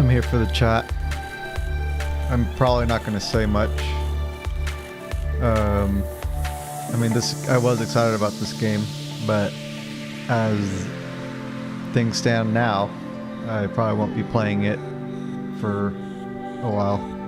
I'm here for the chat. I'm probably not going to say much. I mean, I was excited about this game, but as things stand now, I probably won't be playing it for a while.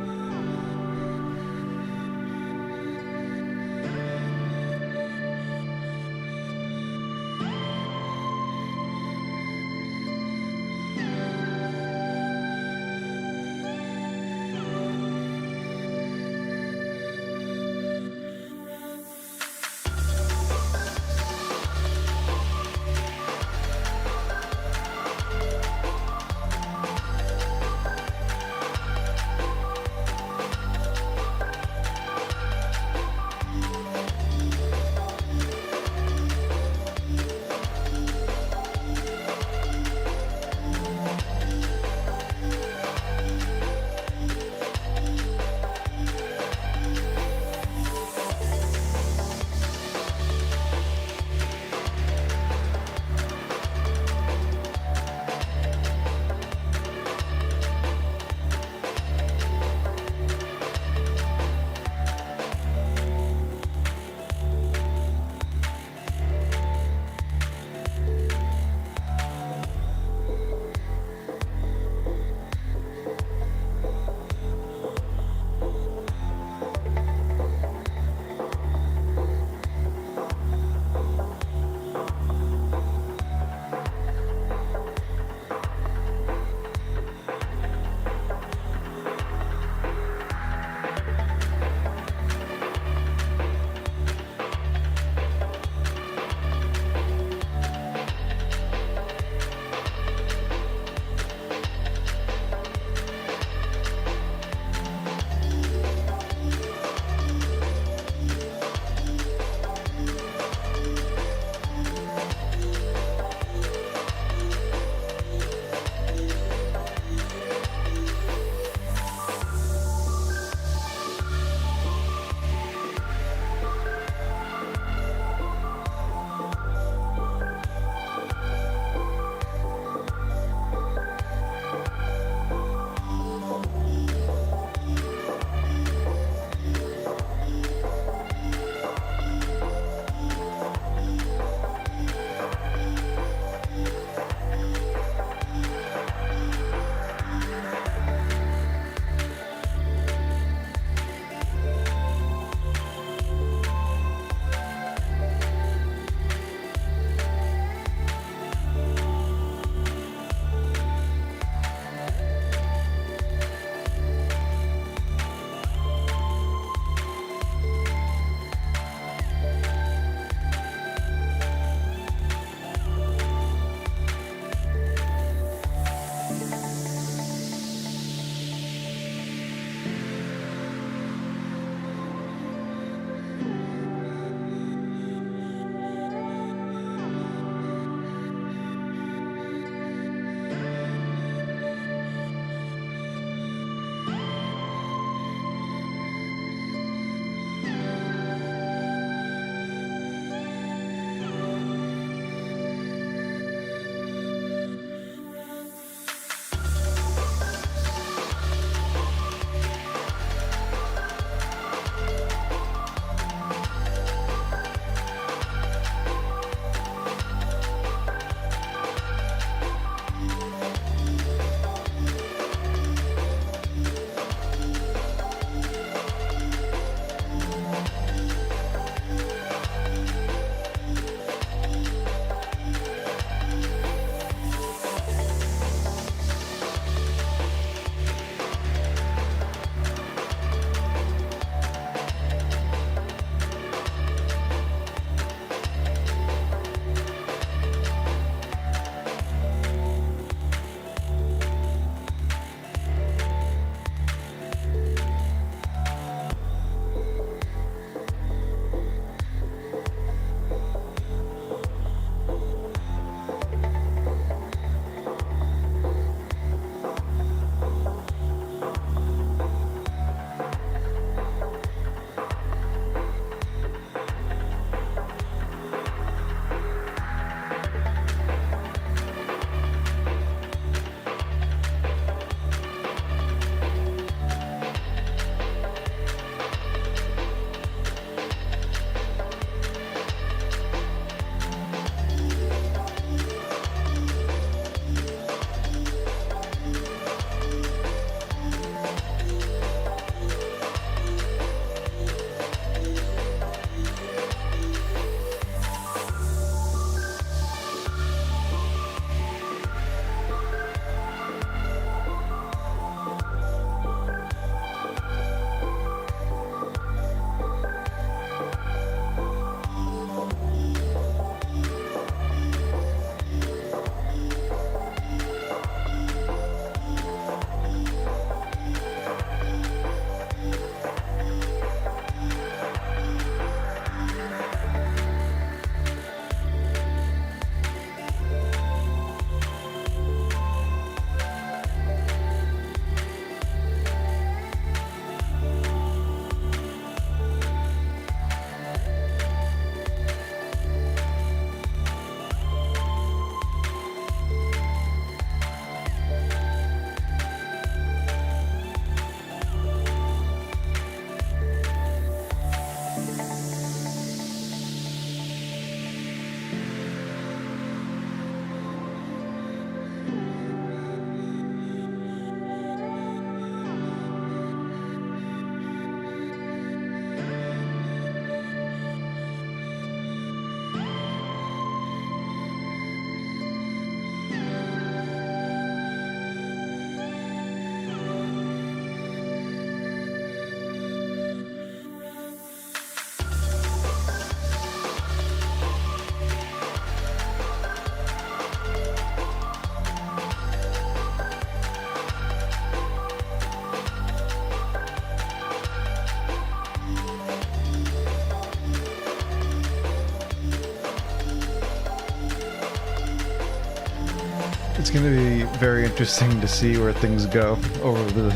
It's going to be very interesting to see where things go over the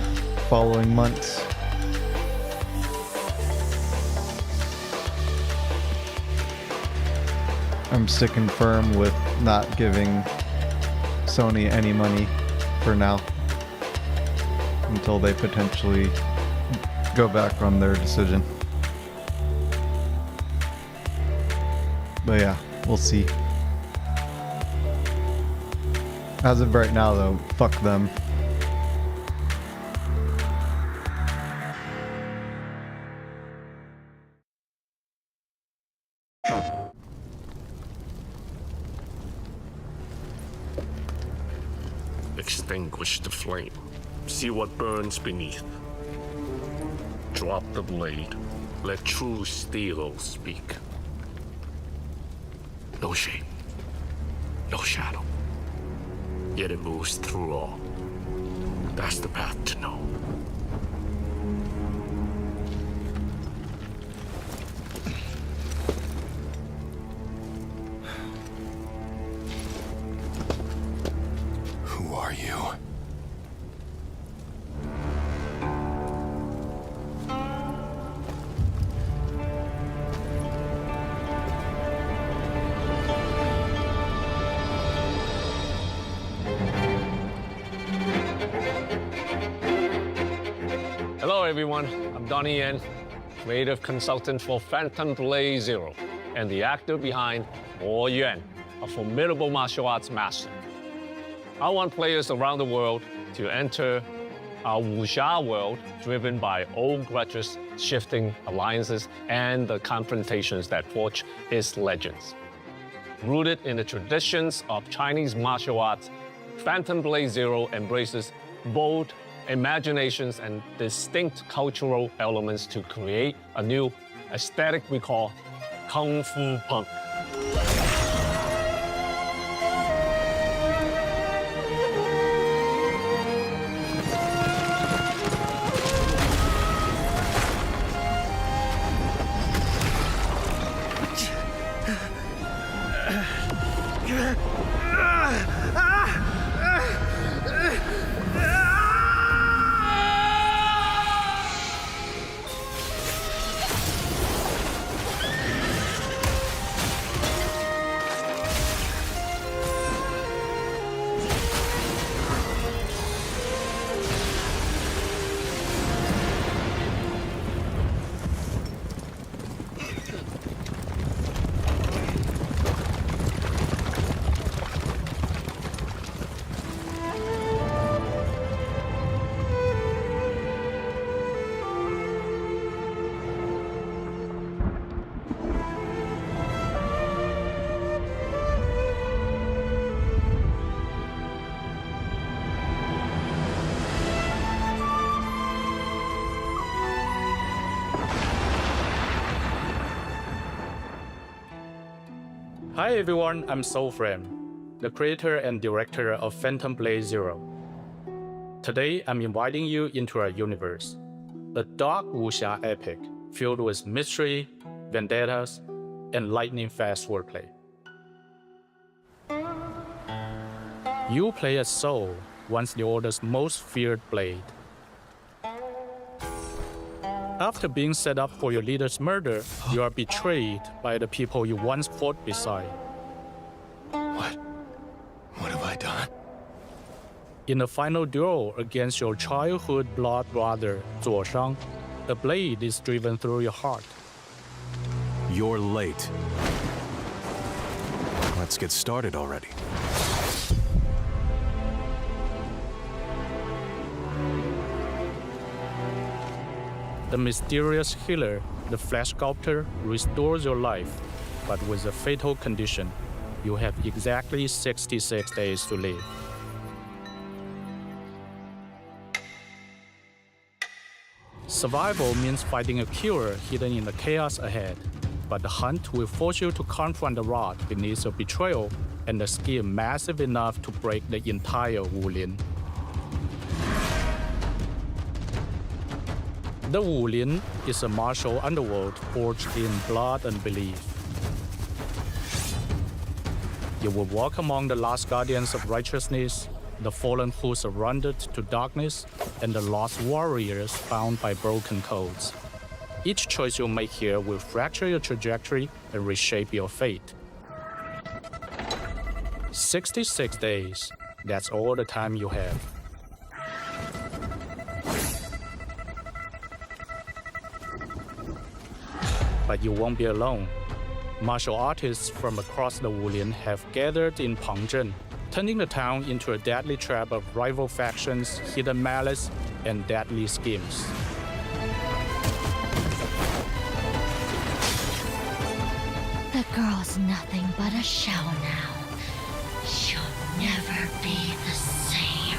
following months. I'm sticking firm with not giving Sony any money for now until they potentially go back on their decision. But yeah, we'll see. As of right now though, fuck them. Extinguish the flame. See what burns beneath. Drop the blade. Let true steel speak. No shape. No shadow. Yet it moves through all. That's the path to know. Who are you? Hello everyone, I'm Donnie Yen, creative consultant for Phantom Blade Zero, and the actor behind Mo Yuan, a formidable martial arts master. I want players around the world to enter our wuxia world driven by old grudges, shifting alliances, and the confrontations that forge its legends. Rooted in the traditions of Chinese martial arts, Phantom Blade Zero embraces bold imaginations and distinct cultural elements to create a new aesthetic we call Kung Fu Punk. Hi everyone, I'm Soul Frame, the creator and director of Phantom Blade Zero. Today, I'm inviting you into our universe, a dark wuxia epic filled with mystery, vendettas, and lightning-fast wordplay. You play as Soul, once the Order's most feared blade. After being set up for your leader's murder, you are betrayed by the people you once fought beside. What have I done? In the final duel against your childhood blood brother, Zuo Shang, the blade is driven through your heart. You're late. Let's get started already. The mysterious healer, the flesh sculptor, restores your life, but with a fatal condition. You have exactly 66 days to live. Survival means fighting a cure hidden in the chaos ahead, but the hunt will force you to confront the rot beneath your betrayal and the skill massive enough to break the entire Wulin. The Wulin is a martial underworld forged in blood and belief. You will walk among the last guardians of righteousness, the fallen who surrendered to darkness, and the lost warriors bound by broken codes. Each choice you make here will fracture your trajectory and reshape your fate. 66 days, that's all the time you have. But you won't be alone. Martial artists from across the Wulian have gathered in Pengzhen, turning the town into a deadly trap of rival factions, hidden malice, and deadly schemes. The girl's nothing but a shell now. She'll never be the same.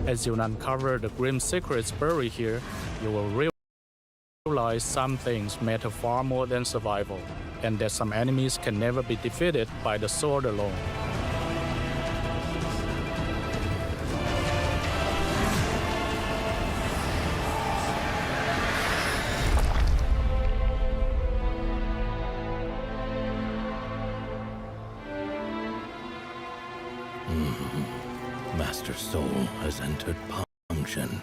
As you uncover the grim secrets buried here, you will realize some things matter far more than survival, and that some enemies can never be defeated by the sword alone. Master Soul has entered Pengzhen.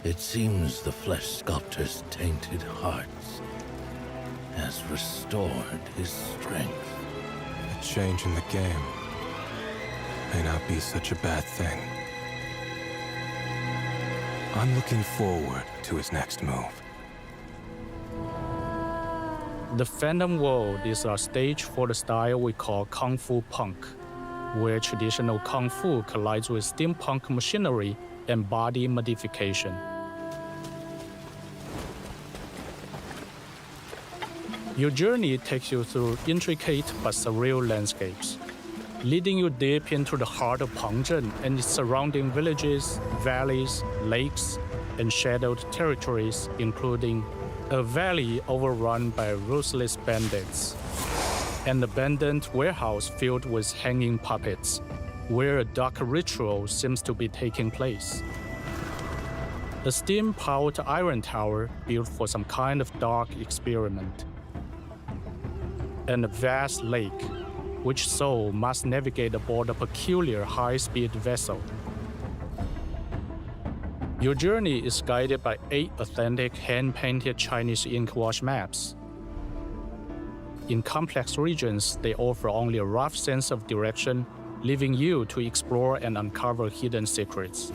It seems the flesh sculptor's tainted hearts has restored his strength. A change in the game may not be such a bad thing. I'm looking forward to his next move. The Phantom World is a stage for the style we call Kung Fu Punk, where traditional Kung Fu collides with steampunk machinery and body modification. Your journey takes you through intricate but surreal landscapes, leading you deep into the heart of Pengzhen and its surrounding villages, valleys, lakes, and shadowed territories, including a valley overrun by ruthless bandits, an abandoned warehouse filled with hanging puppets, where a dark ritual seems to be taking place. A steam-powered iron tower built for some kind of dark experiment. And a vast lake, which Soul must navigate aboard a peculiar high-speed vessel. Your journey is guided by 8 authentic hand-painted Chinese ink wash maps. In complex regions, they offer only a rough sense of direction, leaving you to explore and uncover hidden secrets.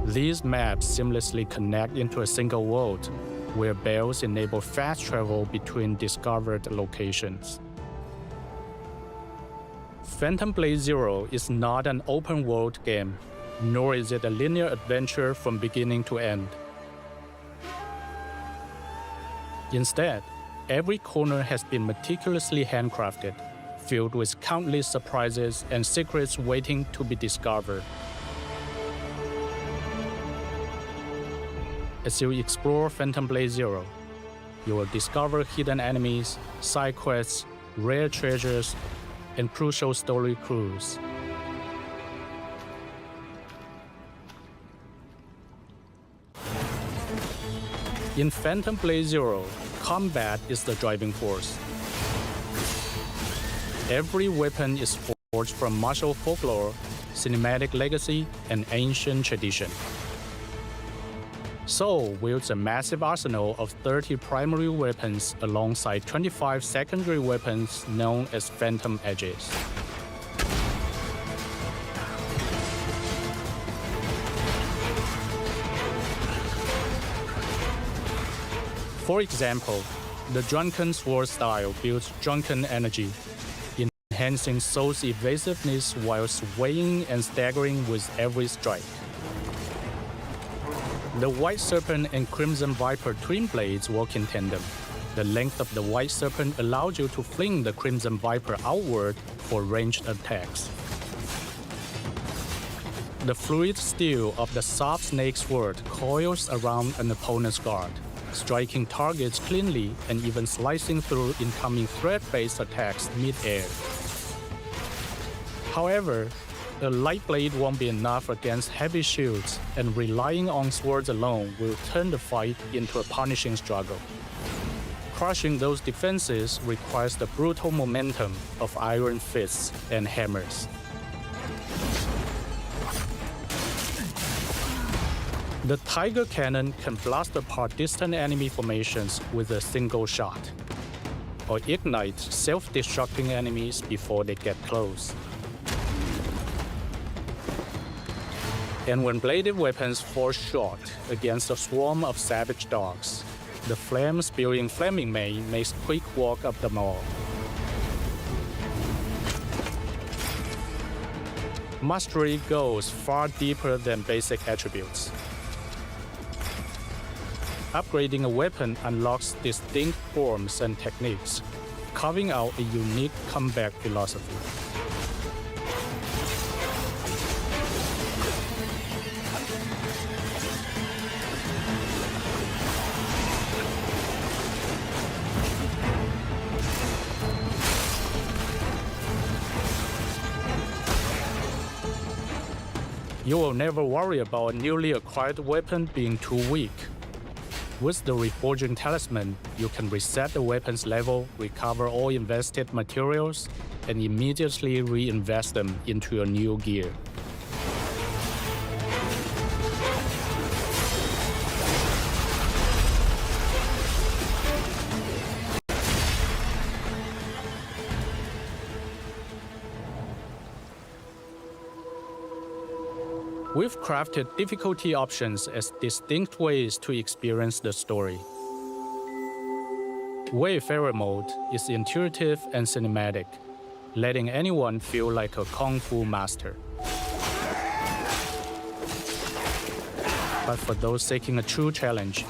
These maps seamlessly connect into a single world, where bells enable fast travel between discovered locations. Phantom Blade Zero is not an open-world game, nor is it a linear adventure from beginning to end. Instead, every corner has been meticulously handcrafted, filled with countless surprises and secrets waiting to be discovered. As you explore Phantom Blade Zero, you will discover hidden enemies, side quests, rare treasures, and crucial story clues. In Phantom Blade Zero, combat is the driving force. Every weapon is forged from martial folklore, cinematic legacy, and ancient tradition. Soul wields a massive arsenal of 30 primary weapons alongside 25 secondary weapons known as Phantom Edges. For example, the Drunken Sword style builds drunken energy, enhancing Soul's evasiveness while swaying and staggering with every strike. The White Serpent and Crimson Viper twin blades work in tandem. The length of the White Serpent allows you to fling the Crimson Viper outward for ranged attacks. The fluid steel of the Soft Snake Sword coils around an opponent's guard, striking targets cleanly and even slicing through incoming threat-based attacks mid-air. However, A light blade won't be enough against heavy shields, and relying on swords alone will turn the fight into a punishing struggle. Crushing those defenses requires the brutal momentum of iron fists and hammers. The Tiger Cannon can blast apart distant enemy formations with a single shot, or ignite self-destructing enemies before they get close. And when bladed weapons fall short against a swarm of savage dogs, the flame-spewing Flaming Mane makes quick work of them all. Mastery goes far deeper than basic attributes. Upgrading a weapon unlocks distinct forms and techniques, carving out a unique combat philosophy. You will never worry about a newly acquired weapon being too weak. With the Reforging Talisman, you can reset the weapon's level, recover all invested materials, and immediately reinvest them into your new gear. We've crafted difficulty options as distinct ways to experience the story. Wayfarer mode is intuitive and cinematic, letting anyone feel like a kung fu master. But for those seeking a true challenge,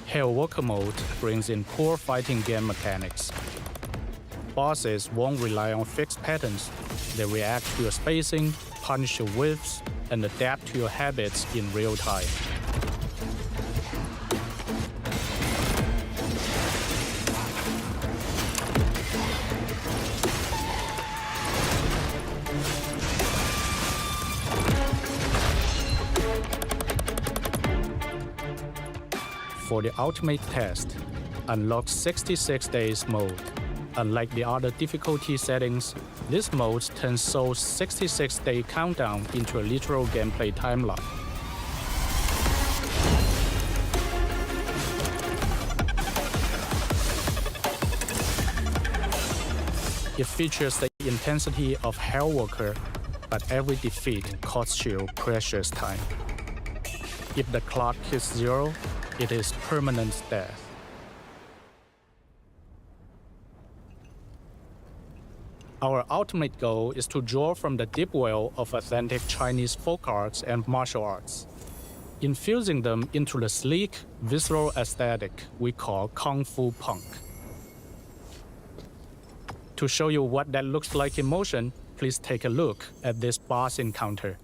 Hellwalker mode brings in core fighting game mechanics. Bosses won't rely on fixed patterns. They react to your spacing, punish your whiffs, and adapt to your habits in real time. For the ultimate test, unlock 66 days mode. Unlike the other difficulty settings, this mode turns Soul's 66-day countdown into a literal gameplay timeline. It features the intensity of Hellwalker, but every defeat costs you precious time. If the clock hits zero, it is permanent death. Our ultimate goal is to draw from the deep well of authentic Chinese folk arts and martial arts, infusing them into the sleek, visceral aesthetic we call Kung Fu Punk. To show you what that looks like in motion, please take a look at this boss encounter.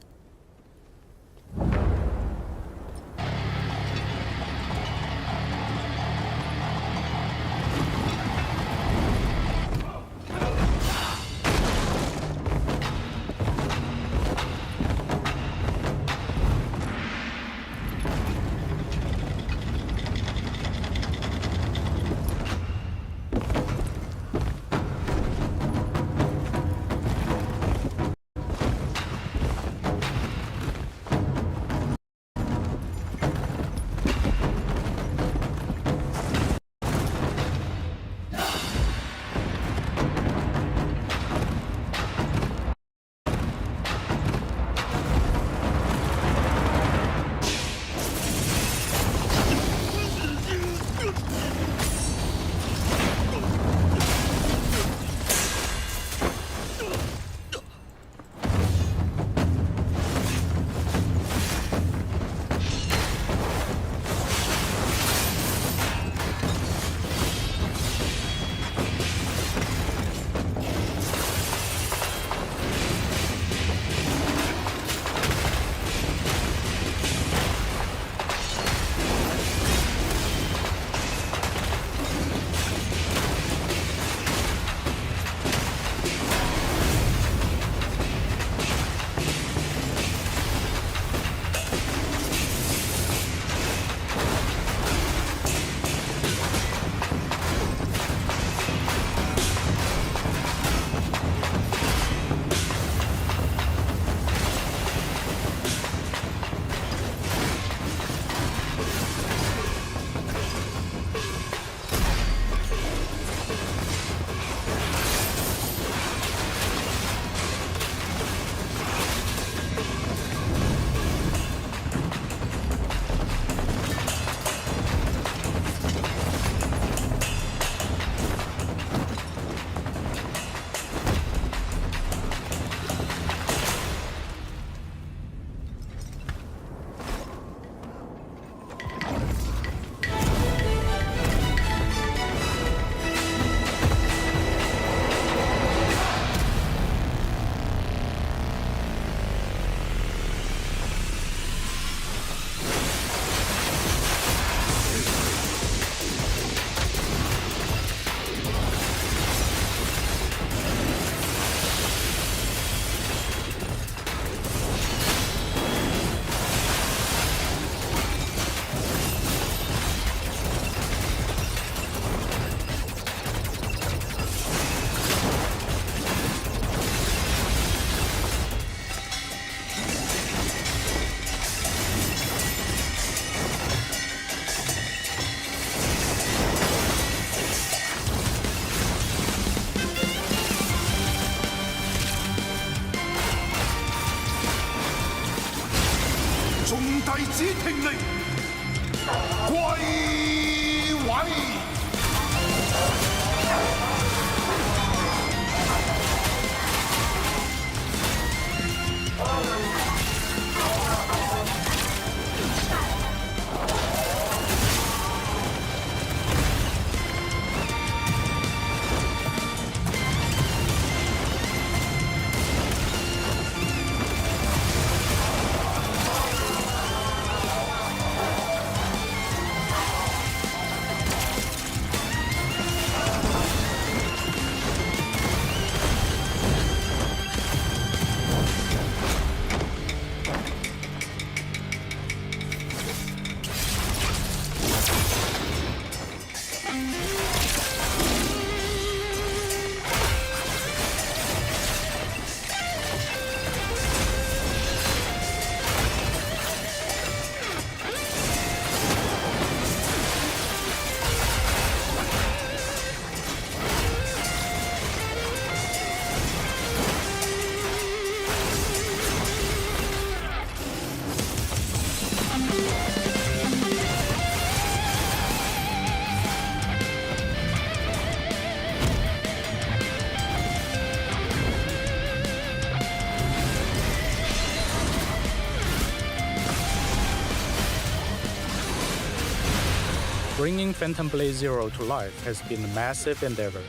Bringing Phantom Blade Zero to life has been a massive endeavor,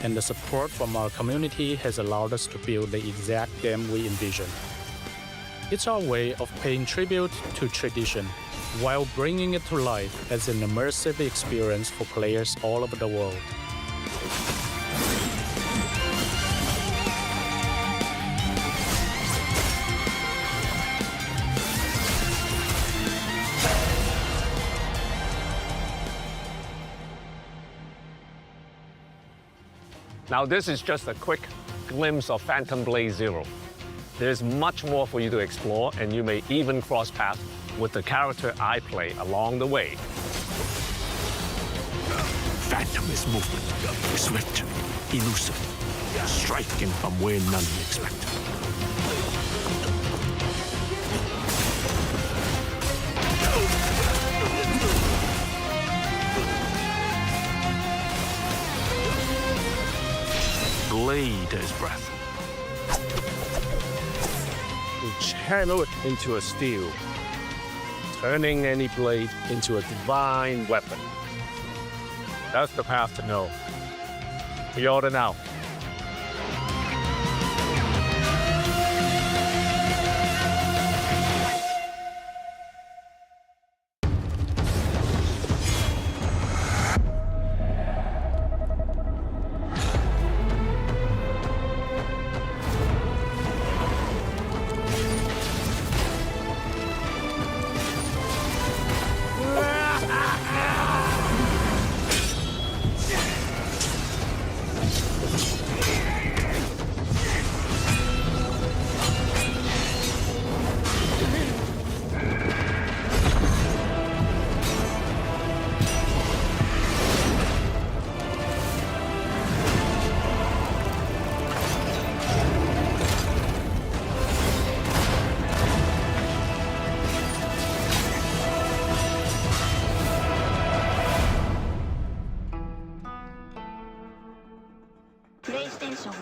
and the support from our community has allowed us to build the exact game we envisioned. It's our way of paying tribute to tradition while bringing it to life as an immersive experience for players all over the world. Now, this is just a quick glimpse of Phantom Blade Zero. There's much more for you to explore, and you may even cross paths with the character I play along the way. Phantom is movement, swift, elusive, striking from where none expect. Blade as breath. We channel it into a steel, turning any blade into a divine weapon. That's the path to know. Pre-order now. PlayStation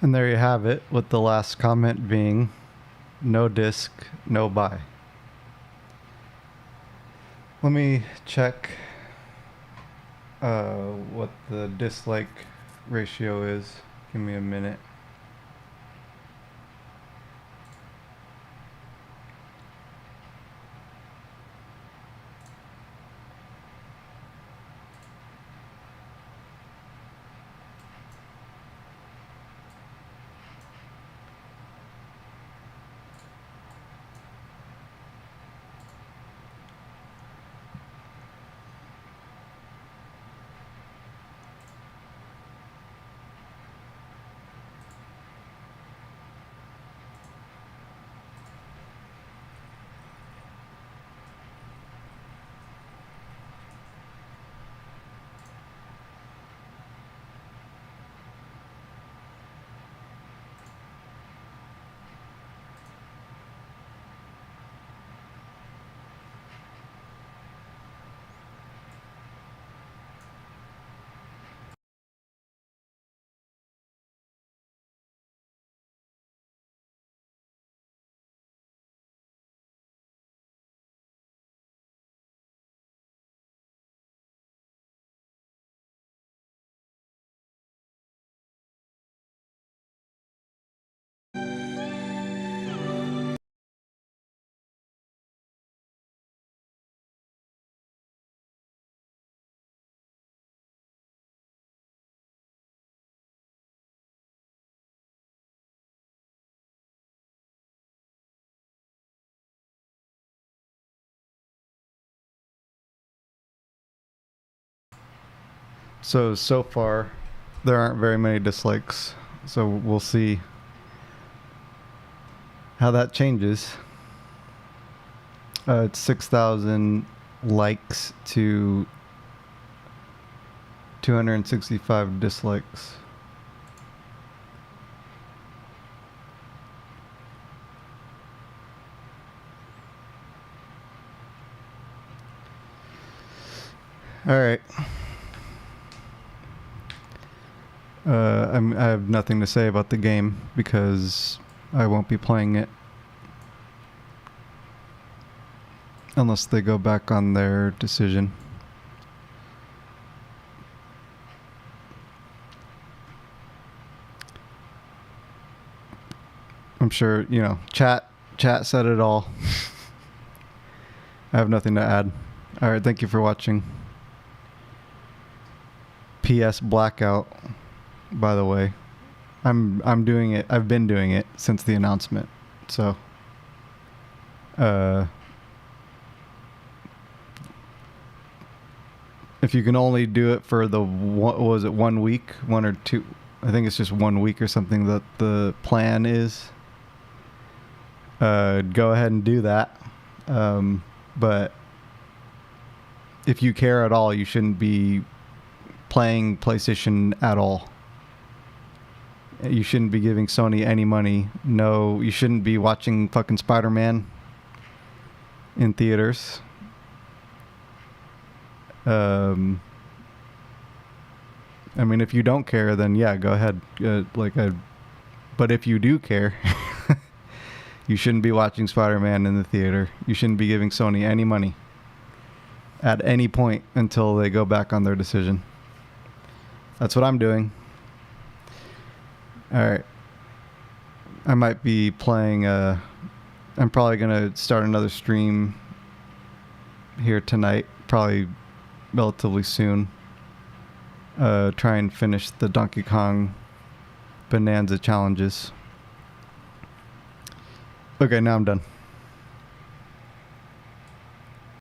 And there you have it, with the last comment being, no disc, no buy. Let me check what the dislike ratio is. Give me a minute. So far, there aren't very many dislikes. So we'll see how that changes. It's 6,000 likes to 265 dislikes. All right. I have nothing to say about the game because I won't be playing it unless they go back on their decision. I'm sure, you know, chat said it all. I have nothing to add. All right, thank you for watching. PS Blackout, by the way. I'm doing it. I've been doing it since the announcement. So if you can only do it for the what was it 1 week, 1 or 2, I think it's just 1 week or something that the plan is, go ahead and do that. But if you care at all, you shouldn't be playing PlayStation at all. You shouldn't be giving Sony any money. No, you shouldn't be watching fucking Spider-Man in theaters. I mean, if you don't care, then yeah, go ahead. But if you do care, you shouldn't be watching Spider-Man in the theater. You shouldn't be giving Sony any money at any point until they go back on their decision. That's what I'm doing. All right. I might be playing. I'm probably gonna start another stream here tonight, probably relatively soon. Try and finish the Donkey Kong Bonanza challenges. Okay, now I'm done.